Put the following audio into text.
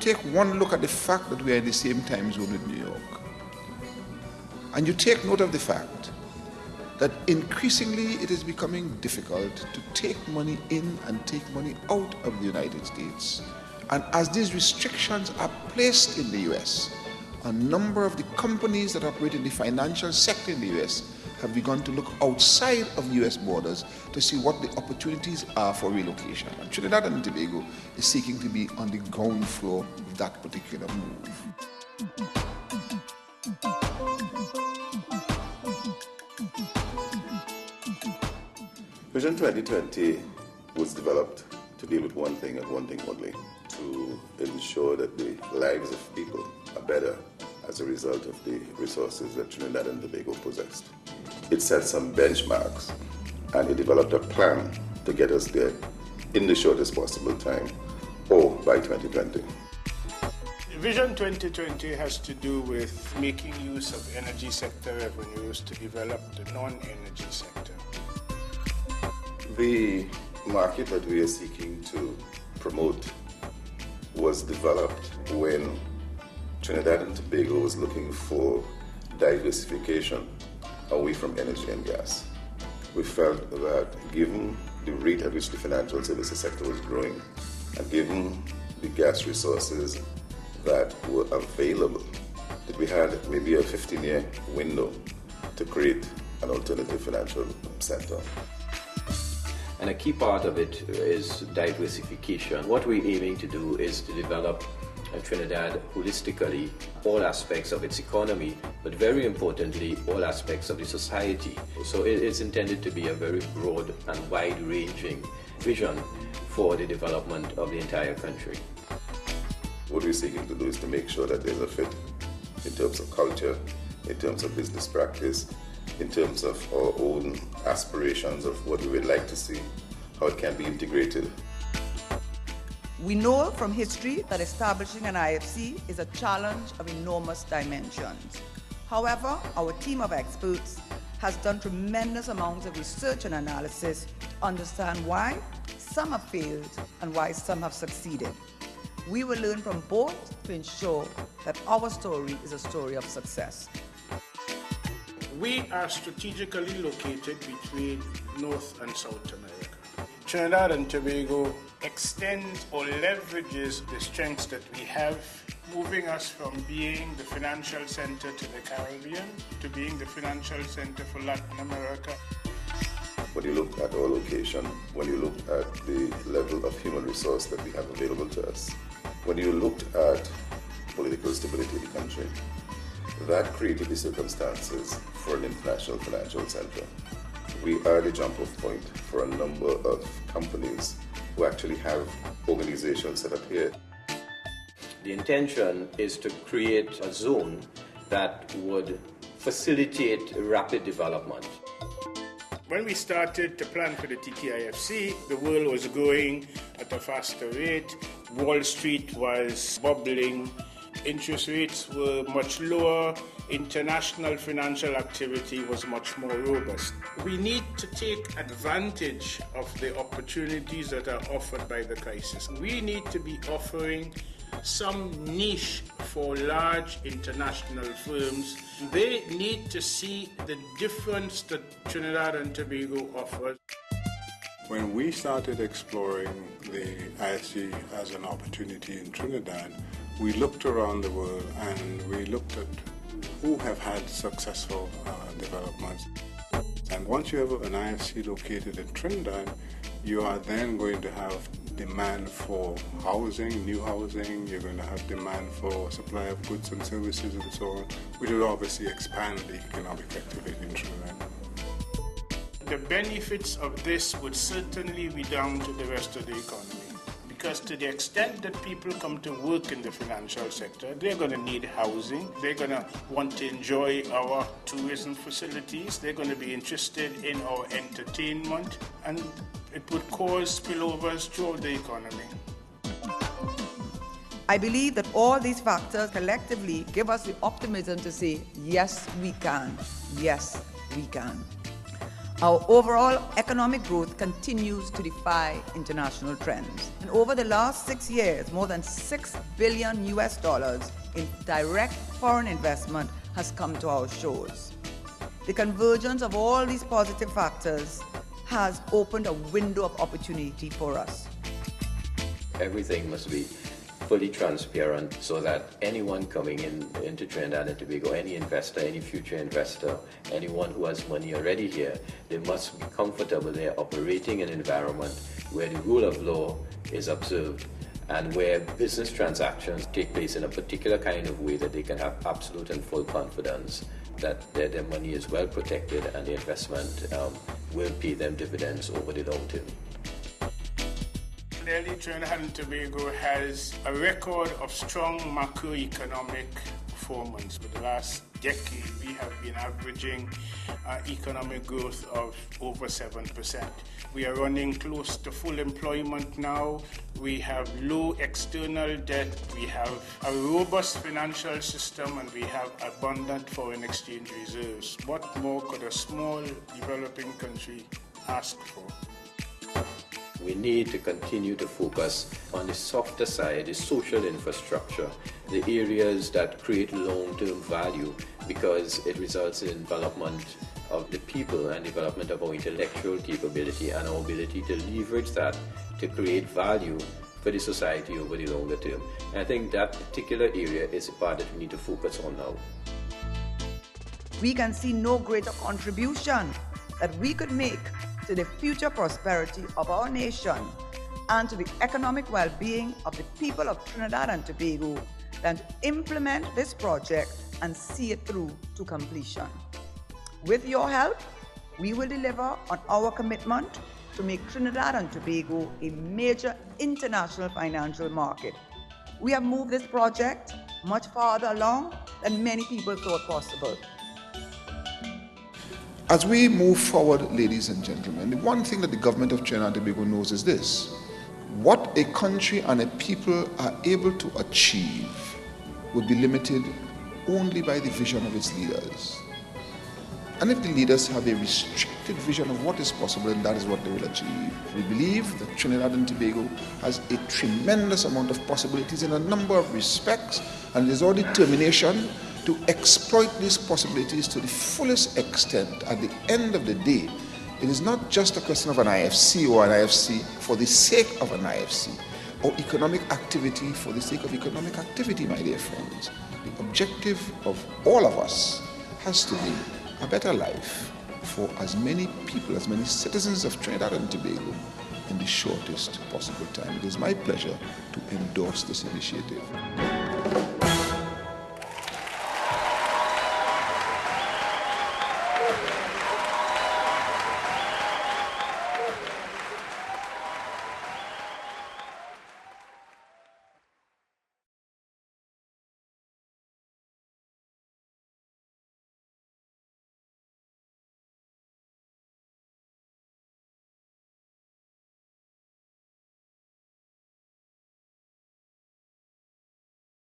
take one look at the fact that we are in the same time zone with New York, and you take note of the fact that increasingly it is becoming difficult to take money in and take money out of the United States. And as these restrictions are placed in the US, a number of the companies that operate in the financial sector in the US have begun to look outside of US borders to see what the opportunities are for relocation. And Trinidad and Tobago is seeking to be on the ground floor of that particular move. Vision 2020 was developed to deal with one thing and one thing only, to ensure that the lives of people are better as a result of the resources that Trinidad and Tobago possessed. It set some benchmarks and it developed a plan to get us there in the shortest possible time, or by 2020. Vision 2020 has to do with making use of energy sector revenues to develop the non-energy sector. The market that we are seeking to promote was developed when Trinidad and Tobago was looking for diversification away from energy and gas. We felt that given the rate at which the financial services sector was growing and given the gas resources that were available, that we had maybe a 15-year window to create an alternative financial center. And a key part of it is diversification. What we're aiming to do is to develop Trinidad holistically, all aspects of its economy, but very importantly, all aspects of the society. So it is intended to be a very broad and wide-ranging vision for the development of the entire country. What we're seeking to do is to make sure that there's a fit in terms of culture, in terms of business practice, in terms of our own aspirations of what we would like to see, how it can be integrated. We know from history that establishing an IFC is a challenge of enormous dimensions. However, our team of experts has done tremendous amounts of research and analysis to understand why some have failed and why some have succeeded. We will learn from both to ensure that our story is a story of success. We are strategically located between North and South America. Trinidad and Tobago extends or leverages the strengths that we have, moving us from being the financial center to the Caribbean to being the financial center for Latin America. When you looked at our location, when you looked at the level of human resource that we have available to us, when you looked at political stability in the country, that created the circumstances for an international financial center. We are the jump-off point for a number of companies who actually have organizations set up here. The intention is to create a zone that would facilitate rapid development. When we started to plan for the TTIFC, the world was growing at a faster rate. Wall Street was bubbling. Interest rates were much lower. International financial activity was much more robust. We need to take advantage of the opportunities that are offered by the crisis. We need to be offering some niche for large international firms. They need to see the difference that Trinidad and Tobago offers. When we started exploring the ISC as an opportunity in Trinidad, we looked around the world and we looked at who have had successful developments. And once you have an IFC located in Trinidad, you are then going to have demand for housing, new housing, you're going to have demand for supply of goods and services and so on, which will obviously expand the economic activity in Trinidad. The benefits of this would certainly be down to the rest of the economy. Because to the extent that people come to work in the financial sector, they're going to need housing, they're going to want to enjoy our tourism facilities, they're going to be interested in our entertainment, and it would cause spillovers throughout the economy. I believe that all these factors collectively give us the optimism to say, yes, we can. Yes, we can. Our overall economic growth continues to defy international trends. And over the last 6 years, more than $6 billion in direct foreign investment has come to our shores. The convergence of all these positive factors has opened a window of opportunity for us. Everything must be fully transparent so that anyone coming into Trinidad and Tobago, any investor, any future investor, anyone who has money already here, they must be comfortable they're operating in an environment where the rule of law is observed and where business transactions take place in a particular kind of way that they can have absolute and full confidence that their money is well protected and the investment will pay them dividends over the long term. Clearly, Trinidad and Tobago has a record of strong macroeconomic performance. For the last decade, we have been averaging economic growth of over 7%. We are running close to full employment now. We have low external debt. We have a robust financial system, and we have abundant foreign exchange reserves. What more could a small developing country ask for? We need to continue to focus on the softer side, the social infrastructure, the areas that create long-term value because it results in development of the people and development of our intellectual capability and our ability to leverage that to create value for the society over the longer term. And I think that particular area is a part that we need to focus on now. We can see no greater contribution that we could make to the future prosperity of our nation and to the economic well-being of the people of Trinidad and Tobago than to implement this project and see it through to completion. With your help, we will deliver on our commitment to make Trinidad and Tobago a major international financial market. We have moved this project much farther along than many people thought possible. As we move forward, ladies and gentlemen, the one thing that the government of Trinidad and Tobago knows is this: what a country and a people are able to achieve will be limited only by the vision of its leaders. And if the leaders have a restricted vision of what is possible, then that is what they will achieve. We believe that Trinidad and Tobago has a tremendous amount of possibilities in a number of respects, and there's all determination to exploit these possibilities to the fullest extent. At the end of the day, it is not just a question of an IFC or an IFC for the sake of an IFC, or economic activity for the sake of economic activity, my dear friends. The objective of all of us has to be a better life for as many people, as many citizens of Trinidad and Tobago in the shortest possible time. It is my pleasure to endorse this initiative.